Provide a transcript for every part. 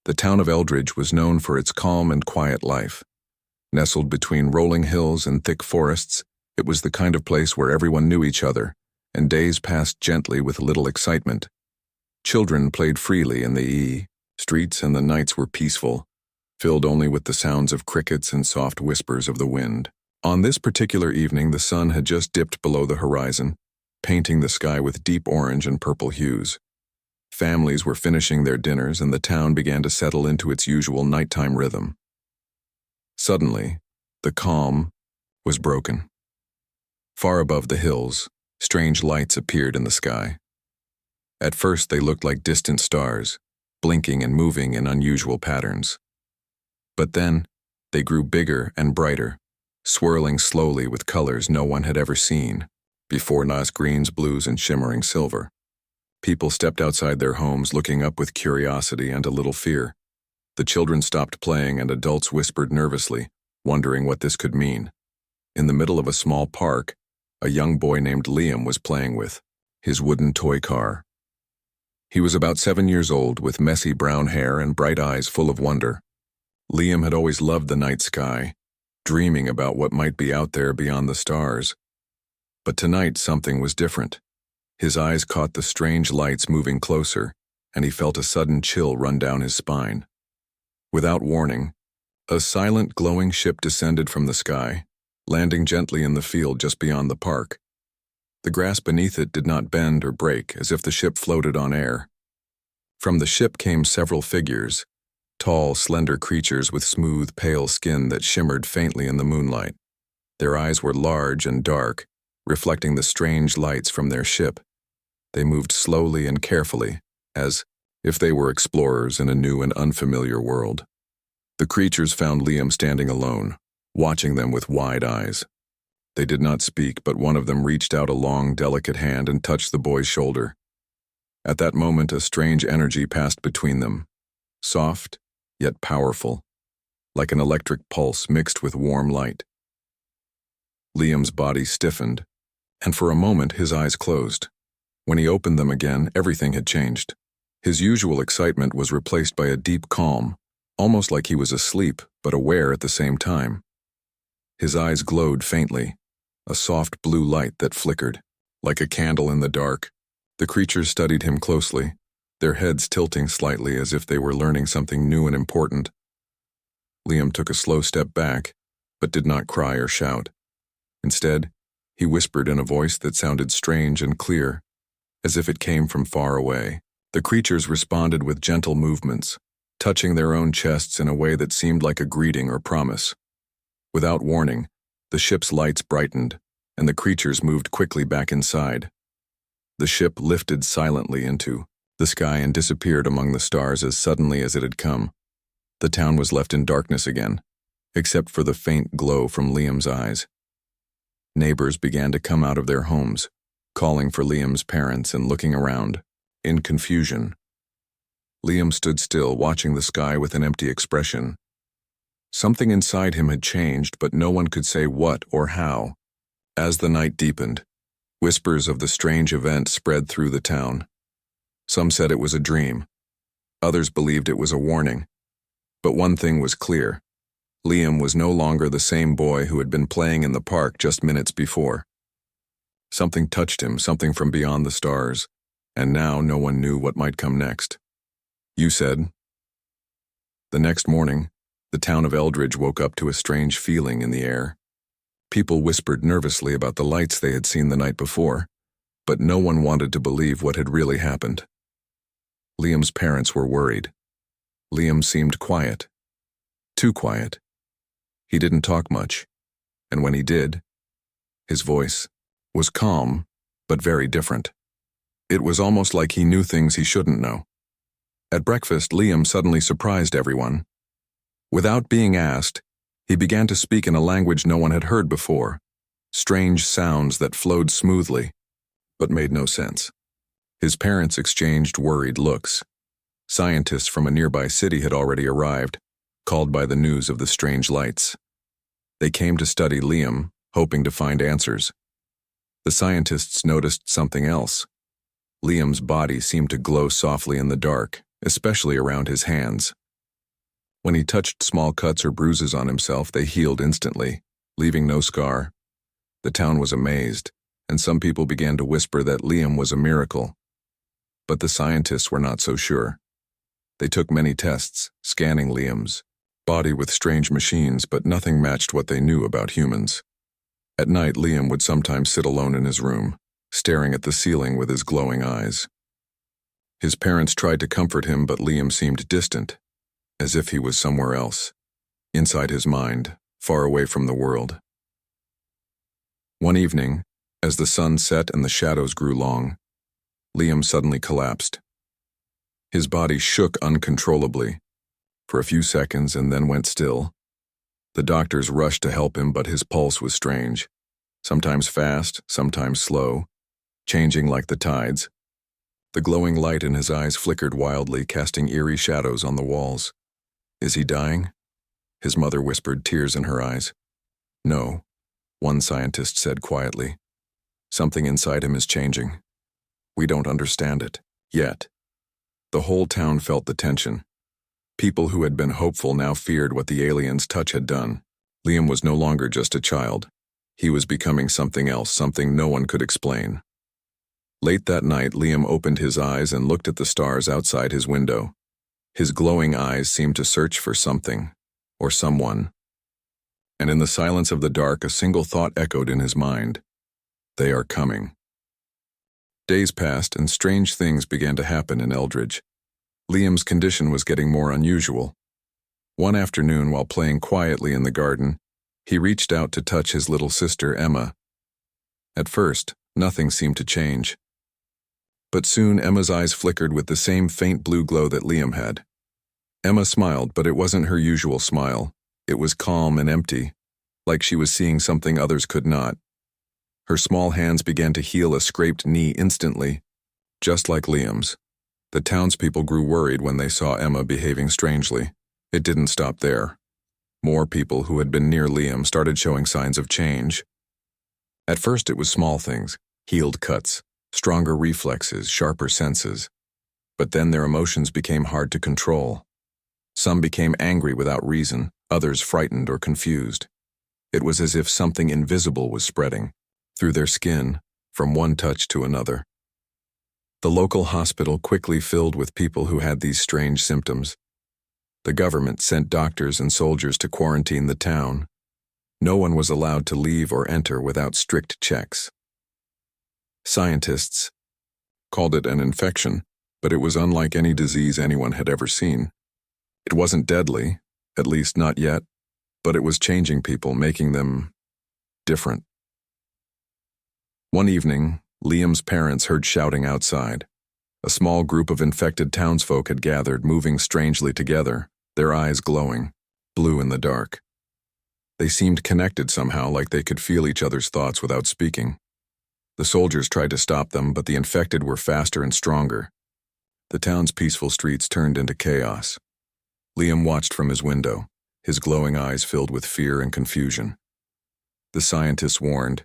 The town of Eldridge was known for its calm and quiet life. Nestled between rolling hills and thick forests, it was the kind of place where everyone knew each other, and days passed gently with little excitement. Children played freely in the streets, and the nights were peaceful, filled only with the sounds of crickets and soft whispers of the wind. On this particular evening, the sun had just dipped below the horizon, painting the sky with deep orange and purple hues. Families were finishing their dinners, and the town began to settle into its usual nighttime rhythm. Suddenly, the calm was broken. Far above the hills, strange lights appeared in the sky. At first, they looked like distant stars, blinking and moving in unusual patterns. But then, they grew bigger and brighter, swirling slowly with colors no one had ever seen before: nice greens, blues, and shimmering silver. People stepped outside their homes, looking up with curiosity and a little fear. The children stopped playing, and adults whispered nervously, wondering what this could mean. In the middle of a small park, a young boy named Liam was playing with his wooden toy car. He was about 7 years old, with messy brown hair and bright eyes full of wonder. Liam had always loved the night sky, dreaming about what might be out there beyond the stars. But tonight something was different. His eyes caught the strange lights moving closer, and he felt a sudden chill run down his spine. Without warning, a silent, glowing ship descended from the sky, landing gently in the field just beyond the park. The grass beneath it did not bend or break, as if the ship floated on air. From the ship came several figures, tall, slender creatures with smooth, pale skin that shimmered faintly in the moonlight. Their eyes were large and dark, reflecting the strange lights from their ship. They moved slowly and carefully, as if they were explorers in a new and unfamiliar world. The creatures found Liam standing alone, watching them with wide eyes. They did not speak, but one of them reached out a long, delicate hand and touched the boy's shoulder. At that moment, a strange energy passed between them, soft yet powerful, like an electric pulse mixed with warm light. Liam's body stiffened, and for a moment his eyes closed. When he opened them again, everything had changed. His usual excitement was replaced by a deep calm, almost like he was asleep but aware at the same time. His eyes glowed faintly, a soft blue light that flickered, like a candle in the dark. The creatures studied him closely, their heads tilting slightly as if they were learning something new and important. Liam took a slow step back, but did not cry or shout. Instead, he whispered in a voice that sounded strange and clear, as if it came from far away. The creatures responded with gentle movements, touching their own chests in a way that seemed like a greeting or promise. Without warning, the ship's lights brightened, and the creatures moved quickly back inside. The ship lifted silently into the sky and disappeared among the stars as suddenly as it had come. The town was left in darkness again, except for the faint glow from Liam's eyes. Neighbors began to come out of their homes, calling for Liam's parents and looking around, in confusion. Liam stood still, watching the sky with an empty expression. Something inside him had changed, but no one could say what or how. As the night deepened, whispers of the strange event spread through the town. Some said it was a dream. Others believed it was a warning. But one thing was clear. Liam was no longer the same boy who had been playing in the park just minutes before. Something touched him, something from beyond the stars, and now no one knew what might come next. You said. The next morning, the town of Eldridge woke up to a strange feeling in the air. People whispered nervously about the lights they had seen the night before, but no one wanted to believe what had really happened. Liam's parents were worried. Liam seemed quiet. Too quiet. He didn't talk much, and when he did, his voice was calm, but very different. It was almost like he knew things he shouldn't know. At breakfast, Liam suddenly surprised everyone. Without being asked, he began to speak in a language no one had heard before, strange sounds that flowed smoothly, but made no sense. His parents exchanged worried looks. Scientists from a nearby city had already arrived, called by the news of the strange lights. They came to study Liam, hoping to find answers. The scientists noticed something else. Liam's body seemed to glow softly in the dark, especially around his hands. When he touched small cuts or bruises on himself, they healed instantly, leaving no scar. The town was amazed, and some people began to whisper that Liam was a miracle. But the scientists were not so sure. They took many tests, scanning Liam's body with strange machines, but nothing matched what they knew about humans. At night, Liam would sometimes sit alone in his room, staring at the ceiling with his glowing eyes. His parents tried to comfort him, but Liam seemed distant, as if he was somewhere else, inside his mind, far away from the world. One evening, as the sun set and the shadows grew long, Liam suddenly collapsed. His body shook uncontrollably for a few seconds and then went still. The doctors rushed to help him, but his pulse was strange, sometimes fast, sometimes slow, changing like the tides. The glowing light in his eyes flickered wildly, casting eerie shadows on the walls. "Is he dying?" His mother whispered, tears in her eyes. "No," one scientist said quietly. "Something inside him is changing. We don't understand it, yet." The whole town felt the tension. People who had been hopeful now feared what the alien's touch had done. Liam was no longer just a child. He was becoming something else, something no one could explain. Late that night, Liam opened his eyes and looked at the stars outside his window. His glowing eyes seemed to search for something, or someone. And in the silence of the dark, a single thought echoed in his mind. They are coming. Days passed, and strange things began to happen in Eldridge. Liam's condition was getting more unusual. One afternoon, while playing quietly in the garden, he reached out to touch his little sister, Emma. At first, nothing seemed to change. But soon Emma's eyes flickered with the same faint blue glow that Liam had. Emma smiled, but it wasn't her usual smile. It was calm and empty, like she was seeing something others could not. Her small hands began to heal a scraped knee instantly, just like Liam's. The townspeople grew worried when they saw Emma behaving strangely. It didn't stop there. More people who had been near Liam started showing signs of change. At first it was small things, healed cuts, stronger reflexes, sharper senses. But then their emotions became hard to control. Some became angry without reason, others frightened or confused. It was as if something invisible was spreading through their skin, from one touch to another. The local hospital quickly filled with people who had these strange symptoms. The government sent doctors and soldiers to quarantine the town. No one was allowed to leave or enter without strict checks. Scientists called it an infection, but it was unlike any disease anyone had ever seen. It wasn't deadly, at least not yet, but it was changing people, making them different. One evening, Liam's parents heard shouting outside. A small group of infected townsfolk had gathered, moving strangely together, their eyes glowing, blue in the dark. They seemed connected somehow, like they could feel each other's thoughts without speaking. The soldiers tried to stop them, but the infected were faster and stronger. The town's peaceful streets turned into chaos. Liam watched from his window, his glowing eyes filled with fear and confusion. The scientists warned,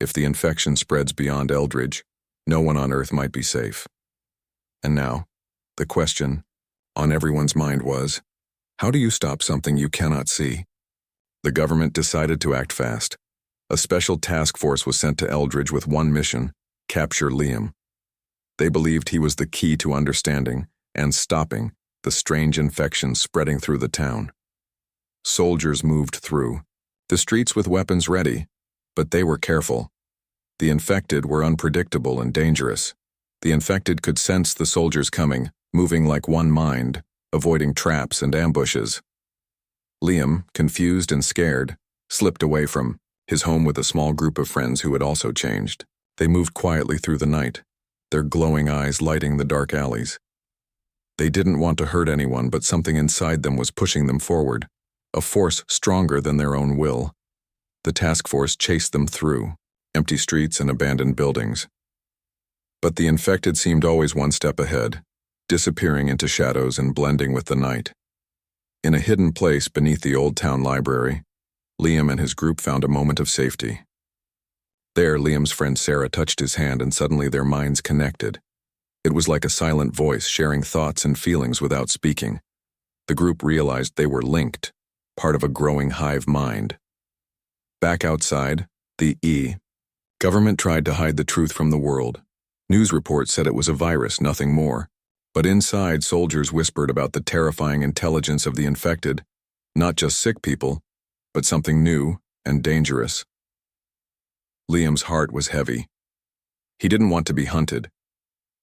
if the infection spreads beyond Eldridge, no one on Earth might be safe. And now, the question on everyone's mind was, how do you stop something you cannot see? The government decided to act fast. A special task force was sent to Eldridge with one mission: capture Liam. They believed he was the key to understanding and stopping the strange infection spreading through the town. Soldiers moved through the streets with weapons ready, but they were careful. The infected were unpredictable and dangerous. The infected could sense the soldiers coming, moving like one mind, avoiding traps and ambushes. Liam, confused and scared, slipped away from his home with a small group of friends who had also changed. They moved quietly through the night, their glowing eyes lighting the dark alleys. They didn't want to hurt anyone, but something inside them was pushing them forward, a force stronger than their own will. The task force chased them through empty streets and abandoned buildings. But the infected seemed always one step ahead, disappearing into shadows and blending with the night. In a hidden place beneath the old town library, Liam and his group found a moment of safety. There, Liam's friend Sarah touched his hand, and suddenly their minds connected. It was like a silent voice sharing thoughts and feelings without speaking. The group realized they were linked, part of a growing hive mind. Back outside, the government tried to hide the truth from the world. News reports said it was a virus, nothing more. But inside, soldiers whispered about the terrifying intelligence of the infected, not just sick people, but something new and dangerous. Liam's heart was heavy. He didn't want to be hunted.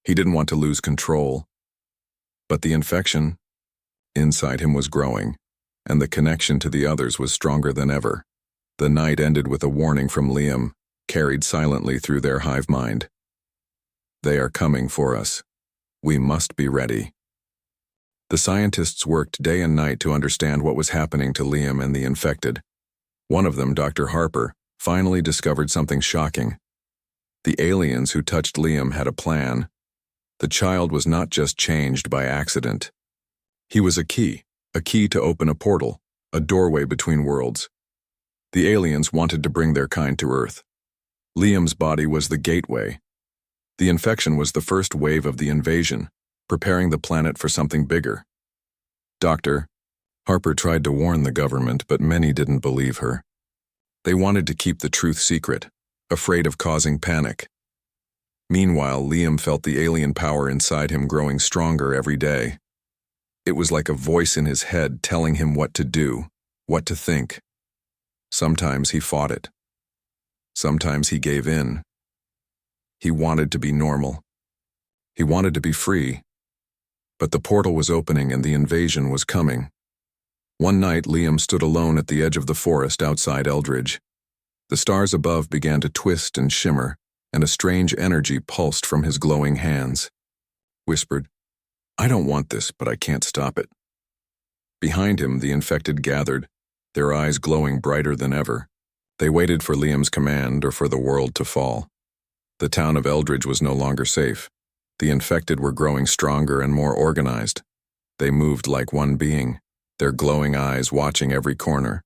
He didn't want to lose control. But the infection inside him was growing, and the connection to the others was stronger than ever. The night ended with a warning from Liam, carried silently through their hive mind. They are coming for us. We must be ready. The scientists worked day and night to understand what was happening to Liam and the infected. One of them, Dr. Harper, finally discovered something shocking. The aliens who touched Liam had a plan. The child was not just changed by accident. He was a key to open a portal, a doorway between worlds. The aliens wanted to bring their kind to Earth. Liam's body was the gateway. The infection was the first wave of the invasion, preparing the planet for something bigger. Dr. Harper tried to warn the government, but many didn't believe her. They wanted to keep the truth secret, afraid of causing panic. Meanwhile, Liam felt the alien power inside him growing stronger every day. It was like a voice in his head telling him what to do, what to think. Sometimes he fought it. Sometimes he gave in. He wanted to be normal. He wanted to be free. But the portal was opening and the invasion was coming. One night, Liam stood alone at the edge of the forest outside Eldridge. The stars above began to twist and shimmer, and a strange energy pulsed from his glowing hands. Whispered, "I don't want this, but I can't stop it." Behind him, the infected gathered, their eyes glowing brighter than ever. They waited for Liam's command or for the world to fall. The town of Eldridge was no longer safe. The infected were growing stronger and more organized. They moved like one being, their glowing eyes watching every corner.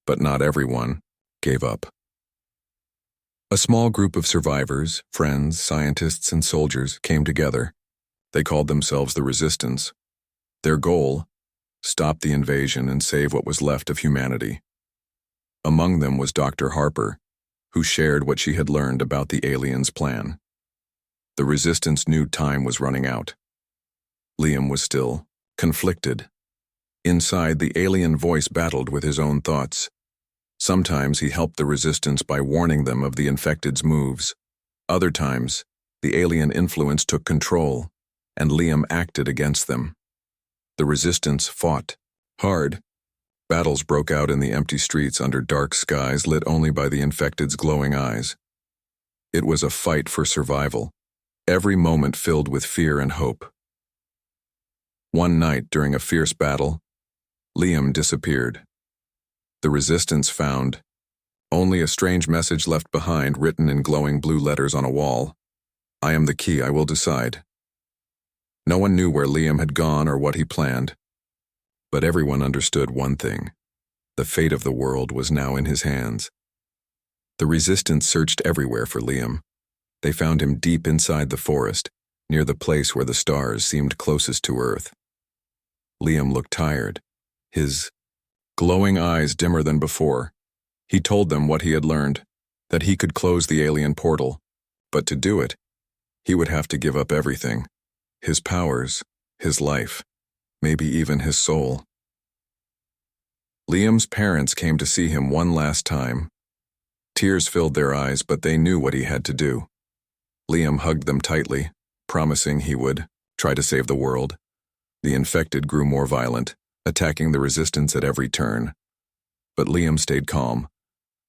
But not everyone gave up. A small group of survivors, friends, scientists, and soldiers came together. They called themselves the Resistance. Their goal: stop the invasion and save what was left of humanity. Among them was Dr. Harper, who shared what she had learned about the aliens' plan. The Resistance knew time was running out. Liam was still conflicted. Inside, the alien voice battled with his own thoughts. Sometimes he helped the Resistance by warning them of the infected's moves. Other times, the alien influence took control, and Liam acted against them. The Resistance fought hard. Battles broke out in the empty streets under dark skies lit only by the infected's glowing eyes. It was a fight for survival, every moment filled with fear and hope. One night during a fierce battle, Liam disappeared. The Resistance found only a strange message left behind written in glowing blue letters on a wall. "I am the key, I will decide." No one knew where Liam had gone or what he planned. But everyone understood one thing: the fate of the world was now in his hands. The Resistance searched everywhere for Liam. They found him deep inside the forest, near the place where the stars seemed closest to Earth. Liam looked tired, his glowing eyes dimmer than before. He told them what he had learned, that he could close the alien portal, but to do it, he would have to give up everything: his powers, his life, maybe even his soul. Liam's parents came to see him one last time. Tears filled their eyes, but they knew what he had to do. Liam hugged them tightly, promising he would try to save the world. The infected grew more violent, attacking the Resistance at every turn. But Liam stayed calm,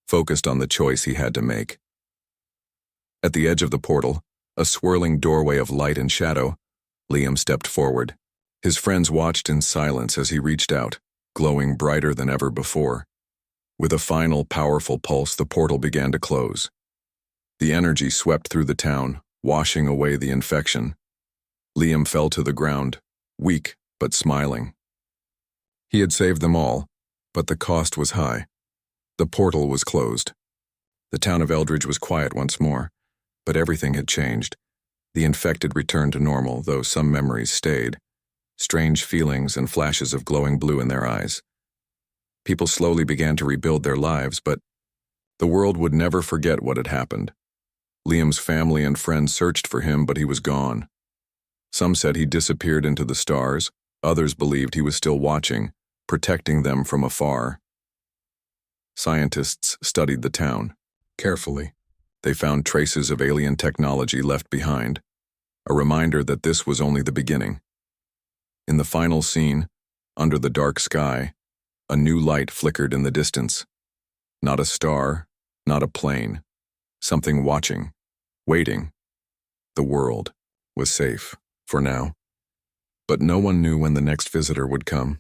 focused on the choice he had to make. At the edge of the portal, a swirling doorway of light and shadow, Liam stepped forward. His friends watched in silence as he reached out, glowing brighter than ever before. With a final, powerful pulse, the portal began to close. The energy swept through the town, washing away the infection. Liam fell to the ground, weak but smiling. He had saved them all, but the cost was high. The portal was closed. The town of Eldridge was quiet once more, but everything had changed. The infected returned to normal, though some memories stayed. strange feelings and flashes of glowing blue in their eyes. People slowly began to rebuild their lives, but the world would never forget what had happened. Liam's family and friends searched for him, but he was gone. Some said he disappeared into the stars, others believed he was still watching, protecting them from afar. Scientists studied the town carefully. They found traces of alien technology left behind, a reminder that this was only the beginning. In the final scene, under the dark sky, a new light flickered in the distance. Not a star, not a plane, something watching, waiting. The world was safe, for now. But no one knew when the next visitor would come.